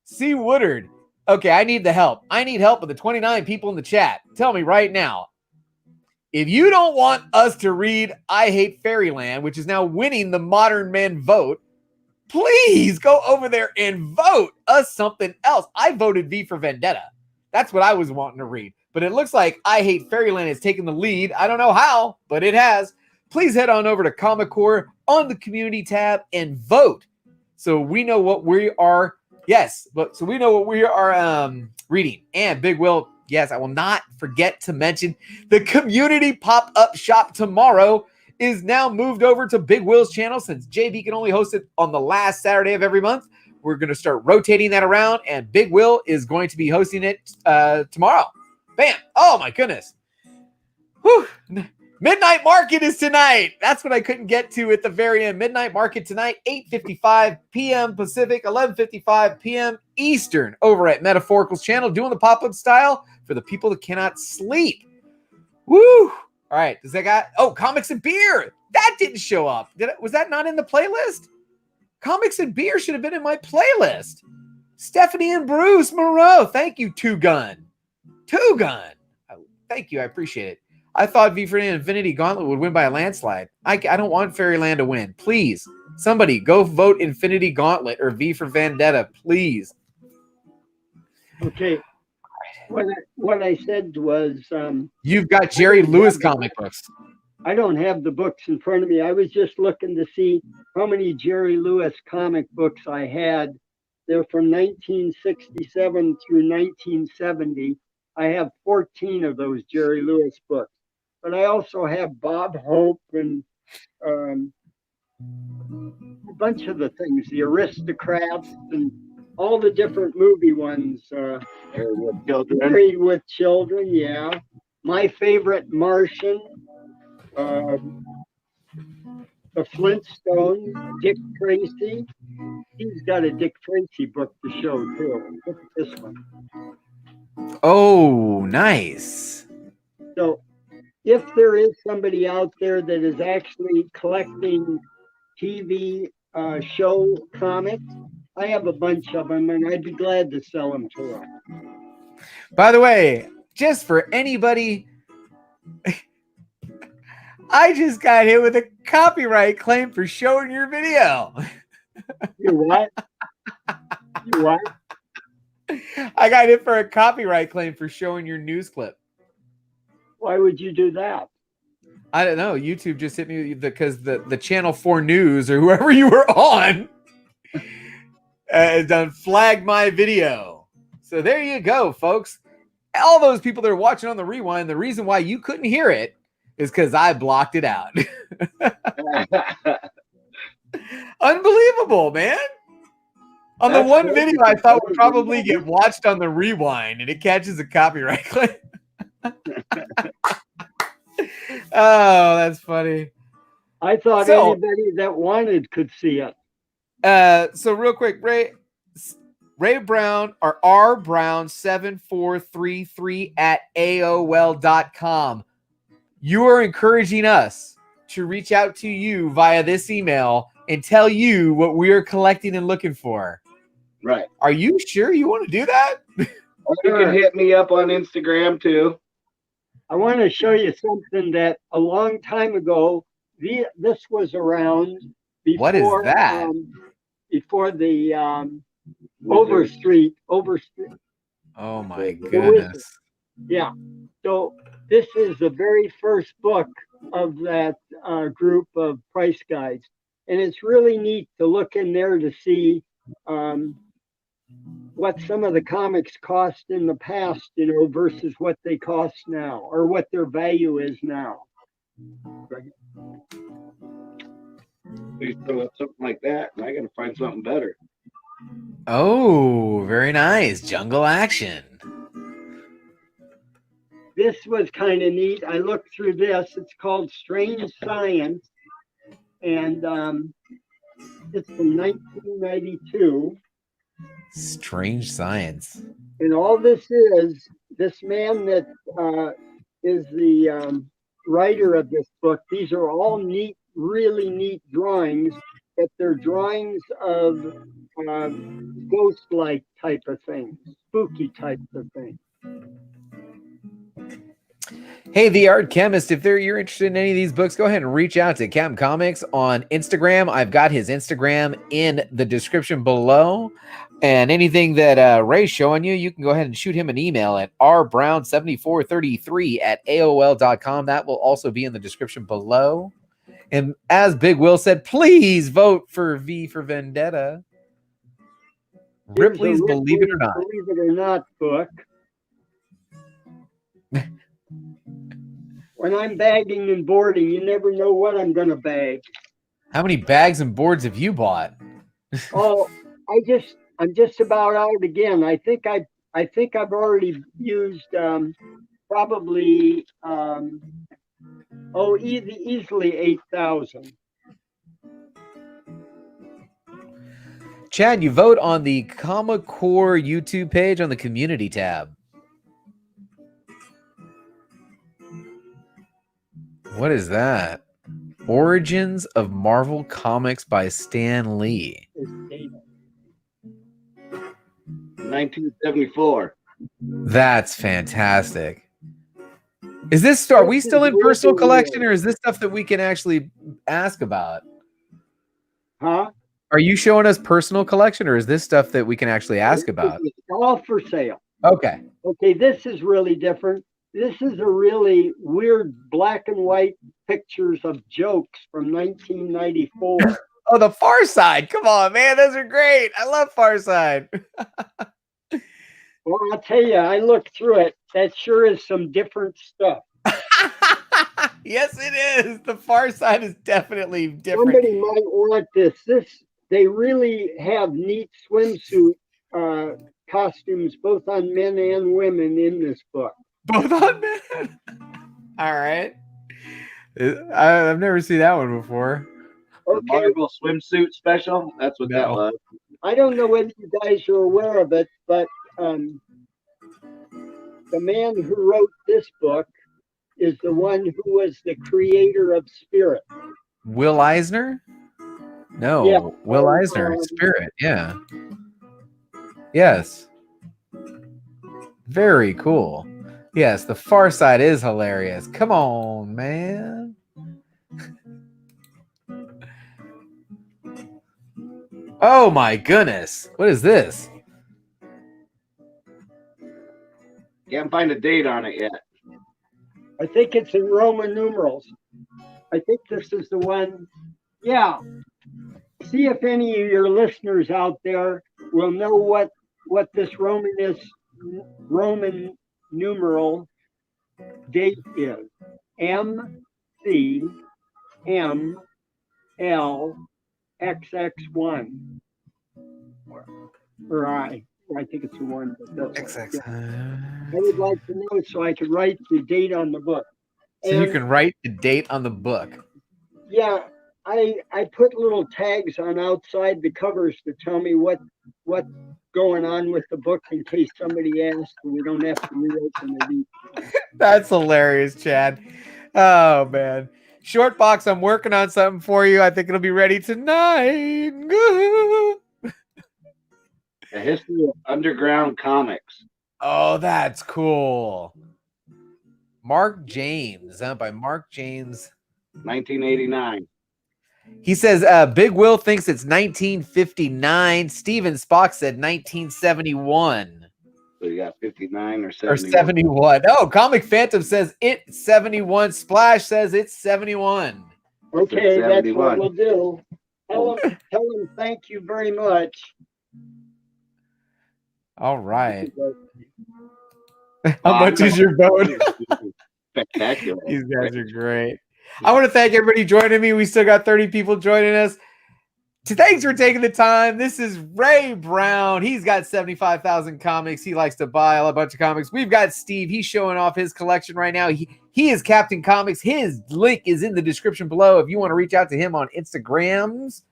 C. Woodard. Okay, I need the help. I need help with the 29 people in the chat. Tell me right now, if you don't want us to read I Hate Fairyland, which is now winning the Modern Men vote, please go over there and vote us something else. I voted V for Vendetta. That's what I was wanting to read. But it looks like I Hate Fairyland has taken the lead. I don't know how, but it has. Please head on over to Comic Core on the community tab and vote. So we know what we are. Yes, but so we know what we are reading. And Big Will, yes, I will not forget to mention the community pop-up shop tomorrow is now moved over to Big Will's channel since JB can only host it on the last Saturday of every month. We're going to start rotating that around, and Big Will is going to be hosting it tomorrow. Bam. Oh, my goodness. Whew. Midnight Market is tonight. That's what I couldn't get to at the very end. Midnight Market tonight, 8:55 p.m. Pacific, 11:55 p.m. Eastern, over at Metaphorical's channel, doing the pop-up style for the people that cannot sleep. Woo! All right, does that got? Oh, Comics and Beer. That didn't show up. Was that not in the playlist? Comics and Beer should have been in my playlist. Stephanie and Bruce Moreau. Thank you, Two Gun. Thank you. I appreciate it. I thought V for Infinity Gauntlet would win by a landslide. I don't want Fairyland to win. Please, somebody go vote Infinity Gauntlet or V for Vendetta, please. Okay. What I said was... You've got Jerry Lewis comic books. I don't have the books in front of me. I was just looking to see how many Jerry Lewis comic books I had. They're from 1967 through 1970. I have 14 of those Jerry Lewis books. But I also have Bob Hope and a bunch of the things, the Aristocrats and all the different movie ones. Married with Children, yeah. My favorite, Martian. Uh, the Flintstones, Dick Tracy. He's got a Dick Tracy book to show too. Look at this one. Oh, nice. So if there is somebody out there that is actually collecting TV show comics, I have a bunch of them, and I'd be glad to sell them to them. By the way, just for anybody, I just got hit with a copyright claim for showing your video. You what? You what? I got hit for a copyright claim for showing your news clip. Why would you do that? I don't know. YouTube just hit me because the Channel 4 News or whoever you were on done flagged my video. So there you go, folks. All those people that are watching on the rewind, the reason why you couldn't hear it is because I blocked it out. Unbelievable, man. On the one video I thought would probably get watched on the rewind, and it catches a copyright claim. Oh, that's funny. I thought anybody that wanted could see it. So real quick, Ray Brown or rbrown7433 at AOL.com. You are encouraging us to reach out to you via this email and tell you what we are collecting and looking for. Right. Are you sure you want to do that? Or you can hit me up on Instagram too. I want to show you something that a long time ago, this was around before. What is that? Before the Overstreet. Oh my goodness. Yeah. So this is the very first book of that group of price guides. And it's really neat to look in there to see what some of the comics cost in the past, versus what they cost now, or what their value is now. Please throw up something like that, and I got to find something better. Oh, very nice. Jungle action. This was kind of neat. I looked through this. It's called Strange Science, and it's from 1992. Strange Science. And all this man that is the writer of this book, these are all neat, really neat drawings, but they're drawings of ghost-like type of things, spooky type of things. Hey, The Art Chemist, if you're interested in any of these books, go ahead and reach out to CapN Comics on Instagram. I've got his Instagram in the description below. And anything that Ray's showing you, you can go ahead and shoot him an email at rbrown7433 at AOL.com. That will also be in the description below. And as Big Will said, please vote for V for Vendetta. Ripley's Believe It or Not. Believe It or Not book. When I'm bagging and boarding, you never know what I'm going to bag. How many bags and boards have you bought? Oh, I'm just about out again. I think I've already used probably easily 8,000. Chad, you vote on the Comic Core YouTube page on the community tab. What is that? Origins of Marvel Comics by Stan Lee. 1974. That's fantastic. Is this, are we still in personal collection, or is this stuff that we can actually ask about? Huh? Are you showing us personal collection, or is this stuff that we can actually ask about? It's all for sale. Okay. Okay, this is really different. This is a really weird black and white pictures of jokes from 1994. Oh, the Far Side. Come on, man. Those are great. I love Far Side. Well, I'll tell you, I looked through it. That sure is some different stuff. Yes, it is. The Far Side is definitely different. Somebody might want this. They really have neat swimsuit costumes, both on men and women, in this book. Both on men. All right. I've never seen that one before. The Okay, Marvel swimsuit special. That's what that No. was. I don't know whether you guys are aware of it, but the man who wrote this book is the one who was the creator of Spirit. Will Eisner? No. Yeah. Will Eisner. Spirit. Yeah. Yes. Very cool. Yes, the Far Side is hilarious. Come on, man. Oh my goodness. What is this? Can't find a date on it yet. I think it's in Roman numerals. I think this is the one. Yeah. See if any of your listeners out there will know what this Roman numeral date is. MCMLXX1. Or I think it's the one. XX. I would like to know so I could write the date on the book. So you can write the date on the book. Yeah, I put little tags on outside the covers to tell me what's going on with the book in case somebody asks, and we don't have to reopen it. That's hilarious, Chad. Oh man. Short box, I'm working on something for you. I think it'll be ready tonight. The history of underground comics. Oh, that's cool. Mark James, by Mark James. 1989. He says, Big Will thinks it's 1959. Steven Spock said 1971. So you got 59 or 71. Or 71. Oh, Comic Phantom says it's 71. Splash says it's 71. Okay, that's what we'll do. Tell him thank you very much. All right. How much is your vote? Spectacular. These guys are great. I want to thank everybody joining me. We still got 30 people joining us. Thanks for taking the time. This is Ray Brown. He's got 75,000 comics. He likes to buy a bunch of comics. We've got Steve. He's showing off his collection right now. He is Captain Comics. His link is in the description below if you want to reach out to him on Instagrams.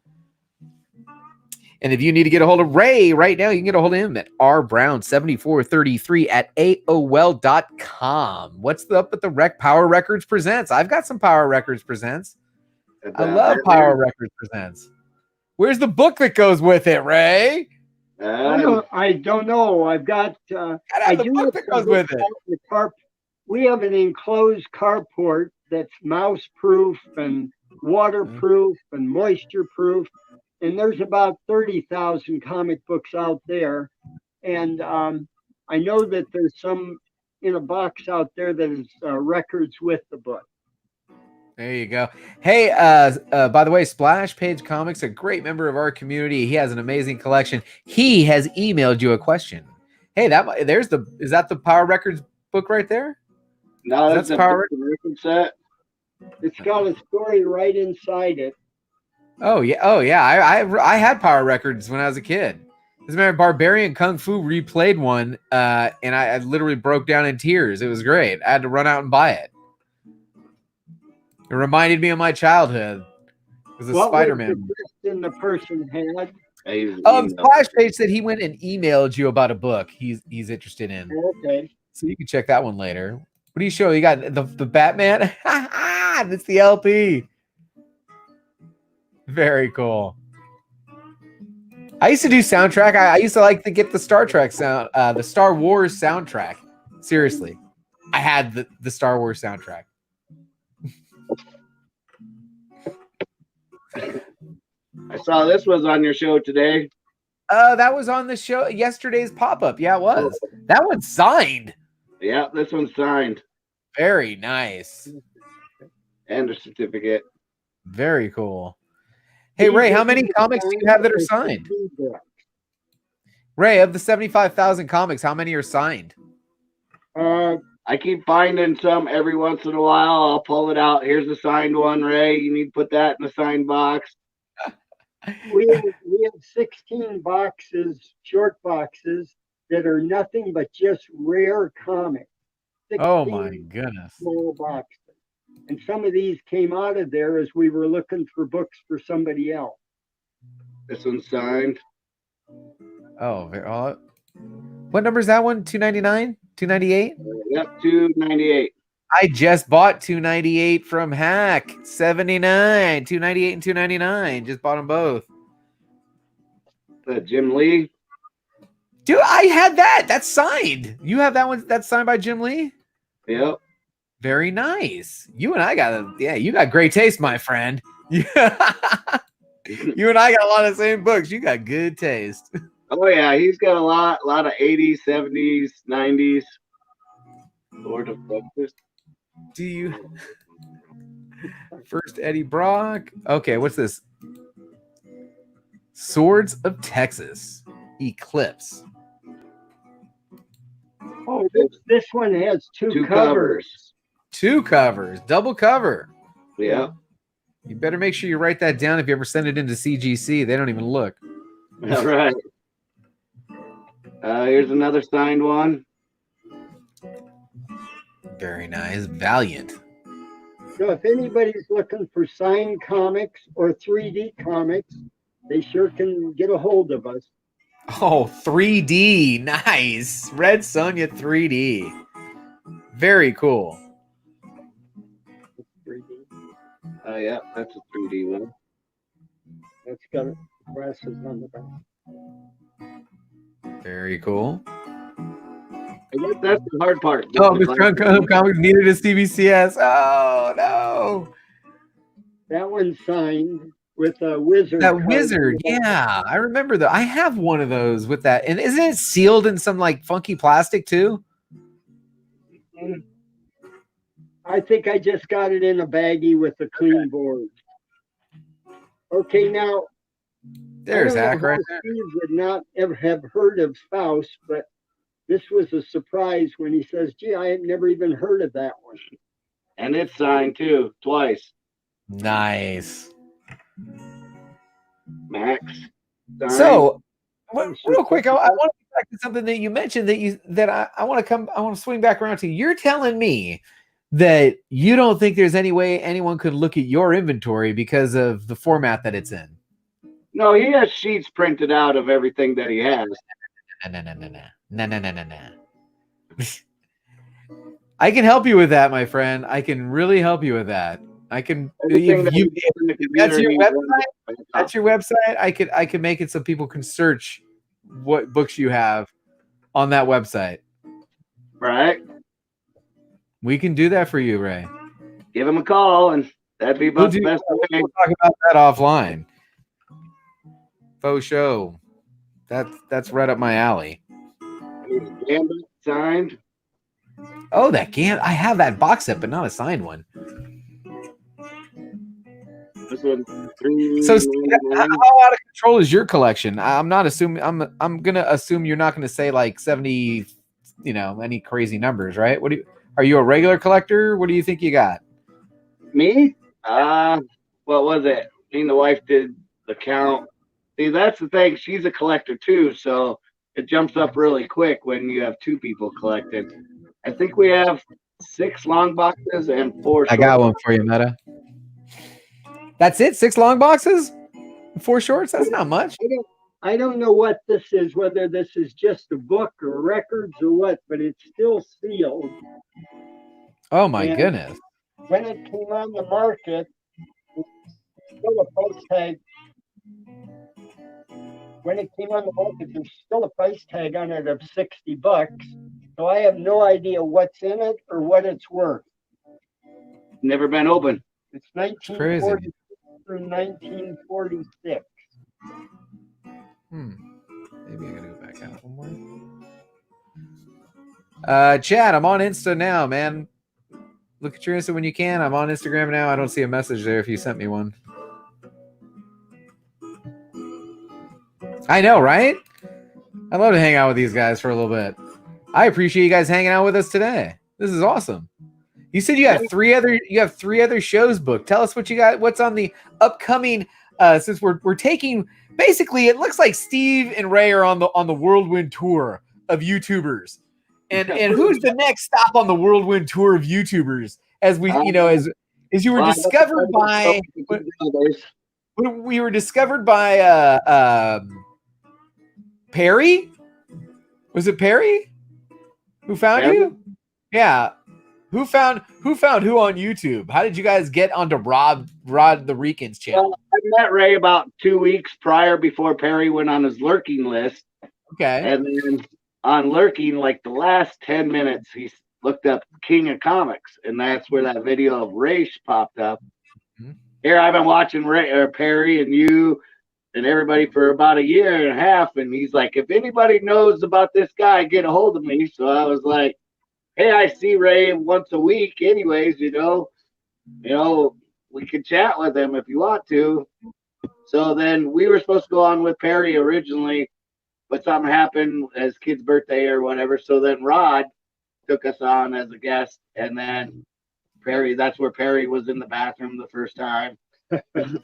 And if you need to get a hold of Ray right now, you can get a hold of him at rbrown7433 at AOL.com. What's up with the Rec Power Records Presents? I've got some Power Records Presents. I love Power Records Presents. Where's the book that goes with it, Ray? I don't know. I've got I do book that goes with it. We have an enclosed carport that's mouse proof and waterproof and moisture proof. And there's about 30,000 comic books out there. And I know that there's some in a box out there that is records with the book. There you go. Hey, by the way, Splash Page Comics, a great member of our community. He has an amazing collection. He has emailed you a question. Hey, is that the Power Records book right there? No, that's a Power Records set. It's got a story right inside it. Oh yeah. I had Power Records when I was a kid. As a matter of Barbarian Kung Fu replayed one, and I literally broke down in tears. It was great. I had to run out and buy it. It reminded me of my childhood. It was a Spider-Man. The person had. Splash Page said he went and emailed you about a book he's interested in. Okay. So you can check that one later. What do you show? You got the Batman? That's the LP. Very cool. I used to do soundtrack. I used to like to get the Star Trek sound, the Star Wars soundtrack. Seriously, I had the Star Wars soundtrack. I saw this was on your show today. That was on the show yesterday's pop-up. Yeah, it was. That one's signed. Yeah, this one's signed. Very nice. And a certificate. Very cool. Hey, Ray, how many comics do you have that are signed? Ray, of the 75,000 comics, how many are signed? I keep finding some every once in a while. I'll pull it out. Here's the signed one, Ray. You need to put that in the signed box. We have 16 boxes, short boxes, that are nothing but just rare comics. Oh my 16 goodness. small boxes. And some of these came out of there as we were looking for books for somebody else. This one's signed. Oh, what number is that one? 299? 298? Yep, 298. I just bought 298 from Hack. 79. 298 and 299. Just bought them both. Jim Lee. Dude, I had that. That's signed. You have that one that's signed by Jim Lee? Yep. Very nice. You and I you got great taste, my friend. You and I got a lot of the same books. You got good taste. Oh yeah, he's got a lot of 80s, 70s, 90s. Lord of Breakfast. Do you first Eddie Brock? Okay, what's this? Swords of Texas. Eclipse. Oh, this one has two covers. 2 covers. Double cover. Yeah. You better make sure you write that down if you ever send it into CGC. They don't even look. All right. Here's another signed one. Very nice. Valiant. So if anybody's looking for signed comics or 3D comics, they sure can get a hold of us. Oh, 3D. Nice. Red Sonja 3D. Very cool. 3D. Yeah, that's a 3D one. That's got glasses on the back. Very cool. I guess that's the hard part. Oh, Mr. Uncut Comics needed a CBCS. Oh, no. That one's signed with a wizard. That wizard, yeah. I remember that. I have one of those with that. And isn't it sealed in some like funky plastic too? I think I just got it in a baggie with a clean board. Okay, now. There's Hack right there. Steve would not ever have heard of Faust, but this was a surprise when he says, gee, I had never even heard of that one. And it's signed too, twice. Nice. Max. Signed. So, real quick, I want to get back to something that you mentioned that I want to swing back around to. You're telling me that you don't think there's any way anyone could look at your inventory because of the format that it's in. No, he has sheets printed out of everything that he has. No. I can help you with that, my friend. I can really help you with that. I can. That's your website. That's your website. I can make it so people can search what books you have on that website. Right. We can do that for you, Ray. Give him a call, and that'd be about the best way. We'll talk about that offline. Faux show. That's right up my alley. Gambit signed. Oh, that I have that box set, but not a signed one. This one. So, how out of control is your collection? I'm not assuming. I'm gonna assume you're not gonna say like 70. Any crazy numbers, right? Are you a regular collector? What do you think you got? Me? What was it? Me and the wife did the count. See, that's the thing. She's a collector too, so it jumps up really quick when you have 2 people collecting. I think we have 6 long boxes and 4 short. I got one for you, Meta. That's it? 6 long boxes? 4 shorts? That's not much. I don't know what this is, whether this is just a book or records or what, but it's still sealed. Oh my goodness. When it came on the market, still a price tag. When it came on the market, there's still a price tag on it of $60. So I have no idea what's in it or what it's worth. Never been open. It's 1940 through 1946. Maybe I gotta go back out one more. Chad, I'm on Insta now, man. Look at your Insta when you can. I'm on Instagram now. I don't see a message there if you sent me one. I know, right? I'd love to hang out with these guys for a little bit. I appreciate you guys hanging out with us today. This is awesome. You said you have 3 other shows booked. Tell us what you got. What's on the upcoming since we're taking basically, it looks like Steve and Ray are on the whirlwind tour of YouTubers, and who's the next stop on the whirlwind tour of YouTubers? As we, as you were discovered by, we were discovered by Perry. Was it Perry who found you? Yeah. Who found who on YouTube? How did you guys get onto Rod the Rican's channel? Well, I met Ray about 2 weeks prior before Perry went on his lurking list. Okay. And then on lurking, like the last 10 minutes, he looked up King of Comics, and that's where that video of Ray popped up. Mm-hmm. Here I've been watching Perry and you and everybody for about a year and a half, and he's like, if anybody knows about this guy, get a hold of me. So I was like, hey, I see Ray once a week anyways, we could chat with him if you want to. So then we were supposed to go on with Perry originally, but something happened as kid's birthday or whatever. So then Rod took us on as a guest, and then Perry, that's where Perry was in the bathroom the first time. So,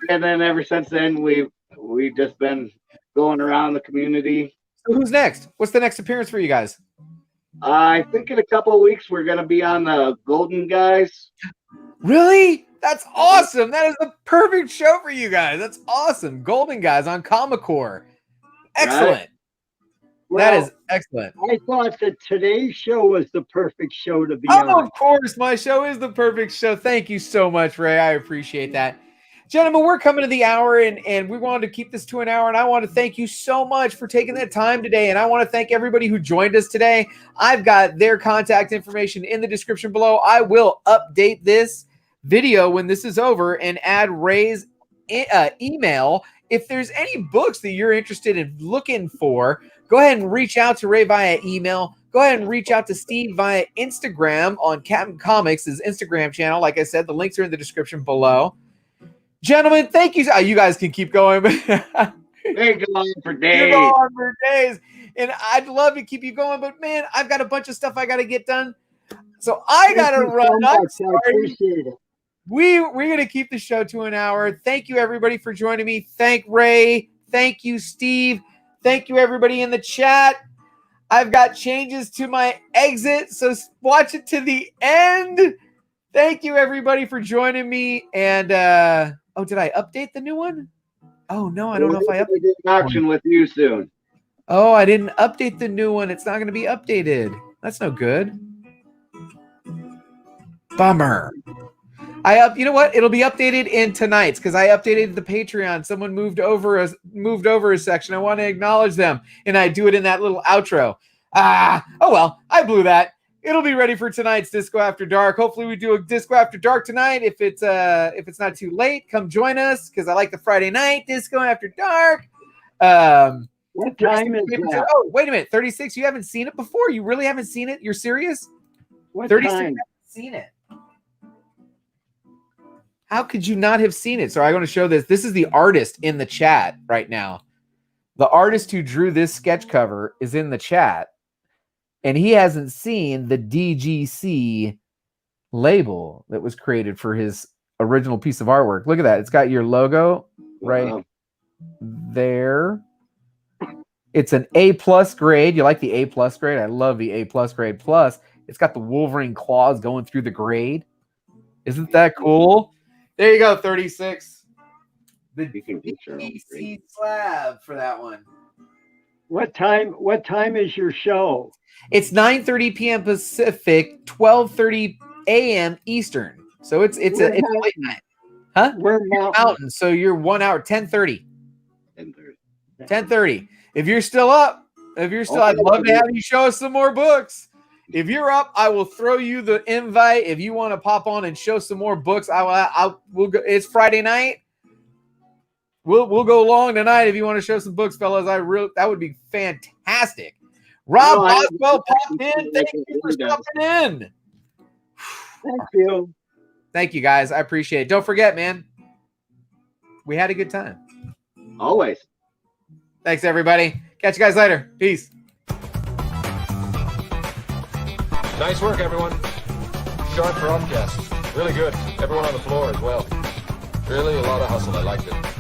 and then ever since then, we've just been going around the community. So who's next? What's the next appearance for you guys? I think in a couple of weeks we're going to be on the Golden Guys. Really? That's awesome. That is the perfect show for you guys. That's awesome. Golden Guys on Comicore. Excellent. Right. Well, that is excellent. I thought that today's show was the perfect show to be on. Of course, my show is the perfect show. Thank you so much, Ray. I appreciate that. Gentlemen, we're coming to the hour, and we wanted to keep this to an hour, and I want to thank you so much for taking that time today, and I want to thank everybody who joined us today. I've got their contact information in the description below. I will update this video when this is over and add Ray's email. If there's any books that you're interested in looking for, go ahead and reach out to Ray via email. Go ahead and reach out to Steve via Instagram on CapN Comics' Instagram channel. Like I said, the links are in the description below. Gentlemen, thank you. You guys can keep going. They go on for days. You go on for days. And I'd love to keep you going, but man, I've got a bunch of stuff I got to get done. So I got to run. I'm sorry. I appreciate it. We're going to keep the show to an hour. Thank you, everybody, for joining me. Thank Ray. Thank you, Steve. Thank you, everybody in the chat. I've got changes to my exit, so watch it to the end. Thank you, everybody, for joining me. And, did I update the new one? Oh, no, I don't know if I updated an auction with you soon. Oh, I didn't update the new one. It's not going to be updated. That's no good. Bummer. You know what? It'll be updated in tonight's because I updated the Patreon. Someone moved over a section. I want to acknowledge them, and I do it in that little outro. Oh well, I blew that. It'll be ready for tonight's Disco After Dark. Hopefully, we do a Disco After Dark tonight. If it's not too late, come join us because I like the Friday night Disco After Dark. What time is that? Oh, wait a minute, 36. You haven't seen it before? You really haven't seen it? You're serious? What 36. time? You haven't seen it. How could you not have seen it? So I'm going to show this. This is the artist in the chat right now. The artist who drew this sketch cover is in the chat, and he hasn't seen the DGC label that was created for his original piece of artwork. Look at that. It's got your logo right there. It's an A+ grade. You like the A+ grade? I love the A+ grade. Plus, it's got the Wolverine claws going through the grade. Isn't that cool? There you go, 36. The DGC slab for that one. What time is your show? It's 9:30 p.m. Pacific, 12:30 a.m. Eastern. So it's a late night. Huh? We're mountain. So you're 1 hour, 10:30. 10:30. If you're still up, I'd love to have you show us some more books. If you're up, I will throw you the invite. If you want to pop on and show some more books, we'll go. It's Friday night. We'll go long tonight if you want to show some books, fellas. That would be fantastic. Rob Boswell popped in. Thank you for stopping in. Thank you. Thank you, guys. I appreciate it. Don't forget, man. We had a good time. Always. Thanks, everybody. Catch you guys later. Peace. Nice work, everyone. Sharp broadcast. Really good. Everyone on the floor as well. Really, a lot of hustle. I liked it.